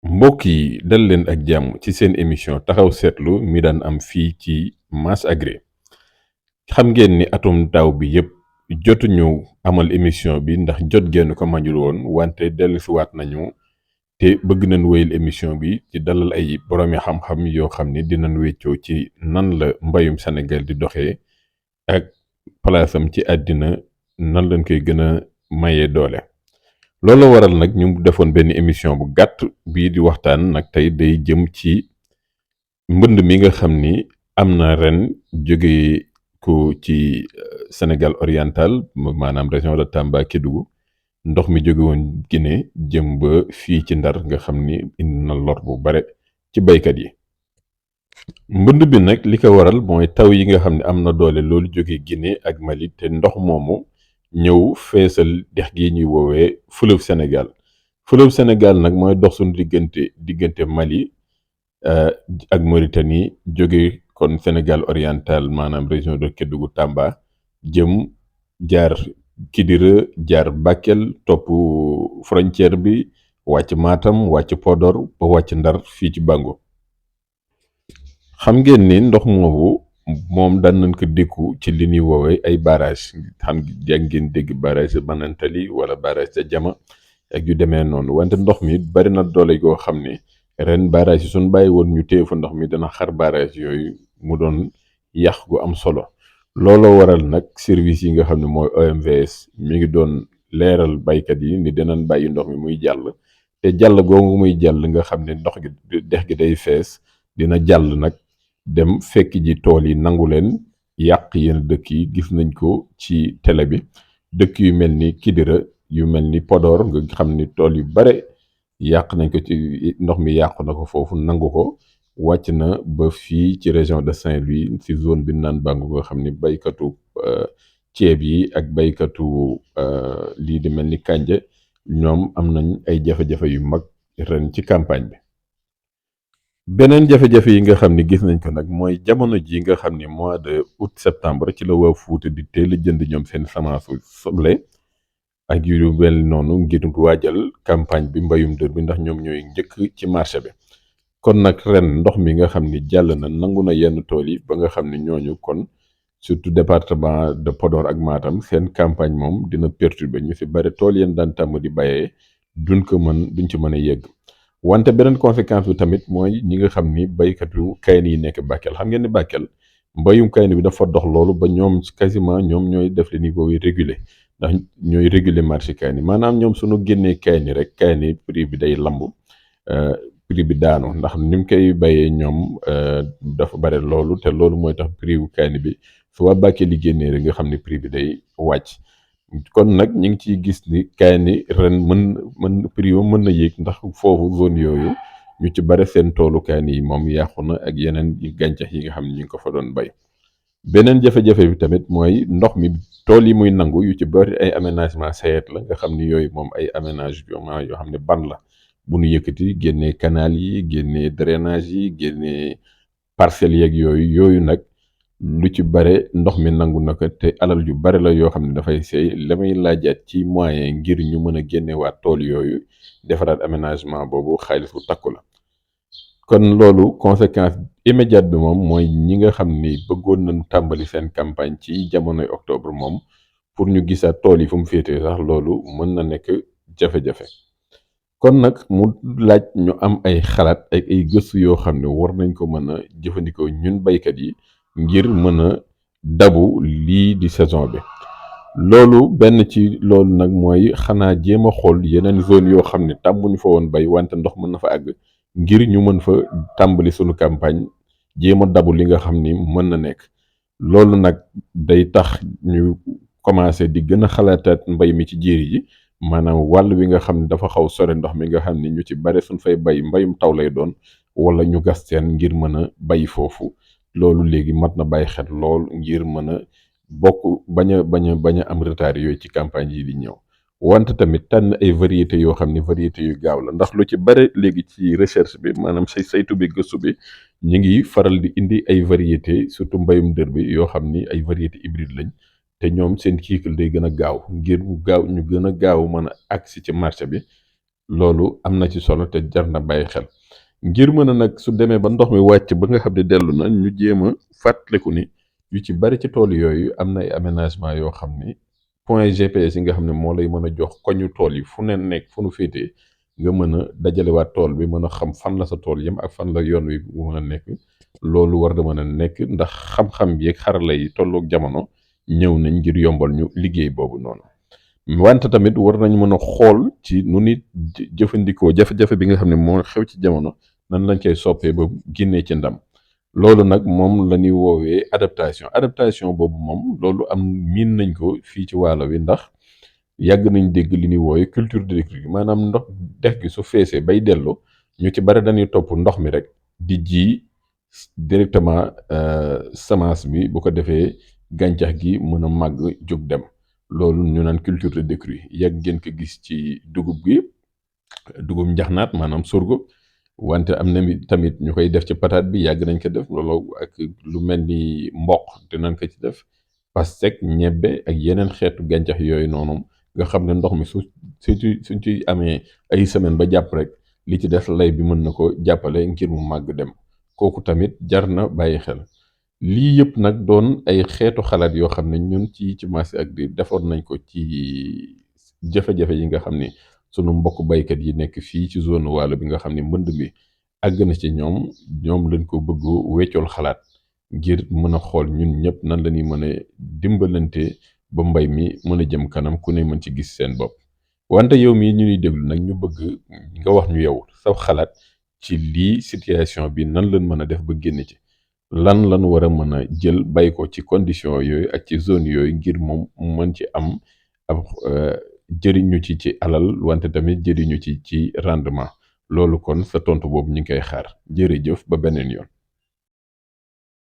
mbokk yi dal leen ak jàmm ci seen émission taxaw seetlu mi daan am fii ci Mass Agri. xam ngeen ni atum daaw bi yépp jotuñu amal émission bi ndax jot genn ko mañul woon wante dellusiwaat nañu te bëgg nañ wéyal émission bi ci dalal ay boroomi xam-xam yoo xam ni dinañ weccoo ci nan la mbayum Sénégal di doxee ak palaasam ci àddina nan lañ koy gën a mayee doole. loolu waral nag ñu defoon benn émission bu gàtt bii di waxtaan nag tey day jëm ci mbënd mi nga xam ni am na ren jóge ko ci Sénégal oriental maanaam région de Tamba Kédougou ndox mi jóge woon Guinée jëm ba fii ci Ndar nga xam ni indi na lor bu bare ci baykat yi. mbënd bi nag li ko waral mooy taw yi nga xam ne am na doole loolu jóge Guinée ak Mali te ndox moomu ñëw feesal dex gi ñuy woowee fleuve Sénégal. fleuve Sénégal nag mooy dox suñu diggante Mali ak Mauritanie jóge kon Sénégal oriental maanaam région de Kédougou Tamba jëm jaar Kidira jaar Bakel topp frontière bi wàcc Matam wàcc Podor ba wàcc Ndar fii ci Bango. xam ngeen ni ndox moomu moom daan nañ ko dékku ci li ñuy woowee ay barrage xam ngeen dégg barrage ca Manantali wala barrage ca Jama ak yu demee noonu wante ndox mi bari na doole goo xam ne ren barrage yi suñ bàyyi woon ñu téye fa ndox mi dana xar barrage yooyu mu doon yàq gu am solo. looloo waral nag service yi nga xam ne mooy OMVS mi ngi doon leeral baykat yi ni dinañ bàyyi ndox mi muy jàll te jàll googu muy jàll nga xam ne ndox gi dex gi day fees dina jàll nag dem fekk ji tool yi nangu leen yàq yenn dëkk yi gis nañ ko ci télé bi dëkk yu mel ni Kidira yu mel ni Podor nga xam ni tool yu bare yàq nañ ko ci ndox mi yàqu na ko foofu nangu ko wàcc na ba fii ci région de Saint-Louis ci zone bi naan Bango nga xam ni baykatu ceeb yi ak baykatu lii di mel ni kànja ñoom am nañ ay jafe-jafe yu mag ren ci campagne bi. beneen jafe-jafe yi nga xam ni gis nañ ko nag mooy jamono ji nga xam ni mois de août septembre ci la waa Fuuta di teel a jënd ñoom seen semence soble ak yu mel noonu ngir waajal campagne bi mbayum dër bi ndax ñoom ñooy njëkk ci marché bi. kon nag ren ndox mi nga xam ni jàll na nangu na yenn tool yi ba nga xam ni ñooñu kon surtout département de Podor ak Matam seen campagne moom dina perturber ñu ci bari tool yeen daan tàmm di bayee duñ ci mën a yegg. wante beneen conséquence bi tamit mooy ñi nga xam ni baykatu kayn yi nekk Bakel xam ngeen ni Bakel mbayum kayn bi dafa dox loolu ba ñoom quasiment ñoom ñooy def li niveau yi réguler ndax ñooy réguler marché kayn yi maanaam ñoom suñu génnee kayn yi rek kayn yi prix bi day lamb prix bi daanu ndax ni mu koy bayee ñoom dafa bare loolu te loolu mooy tax prix wu kayn bi su waa Bakel yi génnee rek nga xam ni prix bi day wàcc. kon nag ñu ngi ciy gis ni kaani ren mën prix ba mën na yéeg ndax foofu zone yooyu ñu ci bare seen toolu kaani yi moom yàqu na ak yeneen gàncax yi nga xam ne ñu ngi ko fa doon bay. beneen jafe-jafe bi tamit mooy ndox mi tool yi muy nangu yu ci bari ay aménagement sayet la nga xam ni yooyu moom ay aménagement yoo xam ne ban la bu nu yëkkati génnee canal yi génnee drainage yi génnee parcelles yeeg yooyu nag lu ci bare ndox mi nangu na ko te alal yu bare la yoo xam ne dafay seey la may laajaat ci moyen ngir ñu mën a génnewaat tool yooyu defaraat aménagement boobu xaalis bu takku la. kon loolu conséquence immédiate bi moom mooy ñi nga xam ni bëggoon nañu tàmbali seen campagne ci jamonoy octobre moom pour ñu gisaat tool yi fu mu féetee sax loolu mën na nekk jafe-jafe. kon nag mu laaj ñu am ay xalaat ak ay gëstu yoo xam ne war nañ ko mën a jëfandikoo ñun baykat yi ngir mën a dabu lii di saison bi. loolu benn ci loolu nag mooy xanaa jéem a xool yeneen zone yoo xam ne tàmbuñu fa woon bay wante ndox mën na fa àgg ngir ñu mën fa tàmbali sunu campagne jéem a dabu li nga xam ni mën na nekk. loolu nag day tax ñu commencé di gën a xalaataat mbay mi ci jéeri ji maanaam wàll wi nga xam ne dafa xaw sore ndox mi nga xam ni ñu ci bare suñ fay bay mbayum taw lay doon wala ñu gas teen ngir mën a bay foofu. loolu léegi mat na bàyyi xel lool ngir mën a bokk bañ a am retard yooyu ci campagne yi di ñëw. wante tamit tànn ay variétés yoo xam ne variétés yu gaaw la ndax lu ci bare léegi ci recherche bi maanaam saytu bi gëstu bi ñu ngi faral di indi ay variétés surtout mbayum dër bi yoo xam ni ay variétés hybrides lañ te ñoom seen cycle day gën a gaaw ngir mu gaaw ñu gën a gaaw mën a agsi ci marché bi loolu am na ci solo te jar na bàyyi xel ngir mën a nag su demee ba ndox mi wàcc ba nga xam ne dellu na ñu jéem a fàttaliku ni yu ci bari ci tool yooyu am na ay aménagement yoo xam ni point GPS yi nga xam ne moo lay mën a jox koñu tool yi fu ne nekk fu nu féetee nga mën a dajalewaat tool bi mën a xam fan la sa tool yem ak fan la yoon wi mën a nekk loolu war na mën a nekk ndax xam-xam bi ak xarala yi tolloog jamono ñëw nañ ngir yombal ñu liggéey boobu noonu wante tamit war nañ mën a xool ci nu nit jëfandikoo jafe-jafe bi nga xam ne moo xew ci jamono nan lañ koy soppee ba génnee ci ndam loolu nag moom la ñuy woowee adaptation boobu moom loolu am miin nañ ko fii ci waalo wi ndax yàgg nañ dégg li ñuy woowee culture de décrue maanaam ndox dex gi su feesee bay dellu ñu ci bari dañuy topp ndox mi rek di ji directement semence bi bu ko defee gàncax gi mën a màgg jóg dem loolu ñu naan culture de décrue yàgg ngeen ko gis ci dugub gi dugub njaxnaat maanaam sorgho wante am na tamit ñu koy def ci pataat bi yàgg nañ ko def loolu ak lu mel ni mboq dinañ ko ci def pastèque ñebbe ak yeneen xeetu gàncax yooyu noonu nga xam ne ndox mi suñ ci amee ay semaine ba jàpp rek li ci def lay bi mën na ko jàppale ngir mu màgg dem kooku tamit jar na bàyyi xel lii yëpp nag doon ay xeetu xalaat yoo xam ne ñun ci marché Agri defoon nañ ko ci jafe-jafe yi nga xam ni sunu mbokk baykat yi nekk fii ci zone Waalo bi nga xam ne mbënd mi àgg na ci ñoom lañ ko bëgg weccool xalaat ngir mën a xool ñun ñëpp nan la ñuy mën a dimbalante ba mbay mi mën a jëm kanam ku ne mën ci gis seen bopp wante yow mii ñu ñuy déglu nag ñu bëgg nga wax ñu yow sa xalaat ci lii situation bi nan lañ mën a def ba génn ci lan war a mën a jël bay ko ci condition yooyu ak ci zone yooyu ngir moom mën ci am ab jëriñu ci alal wante tamit jëriñu ci rendement loolu kon sa tontu boobu ñu ngi koy xaar jërëjëf ba beneen yoon.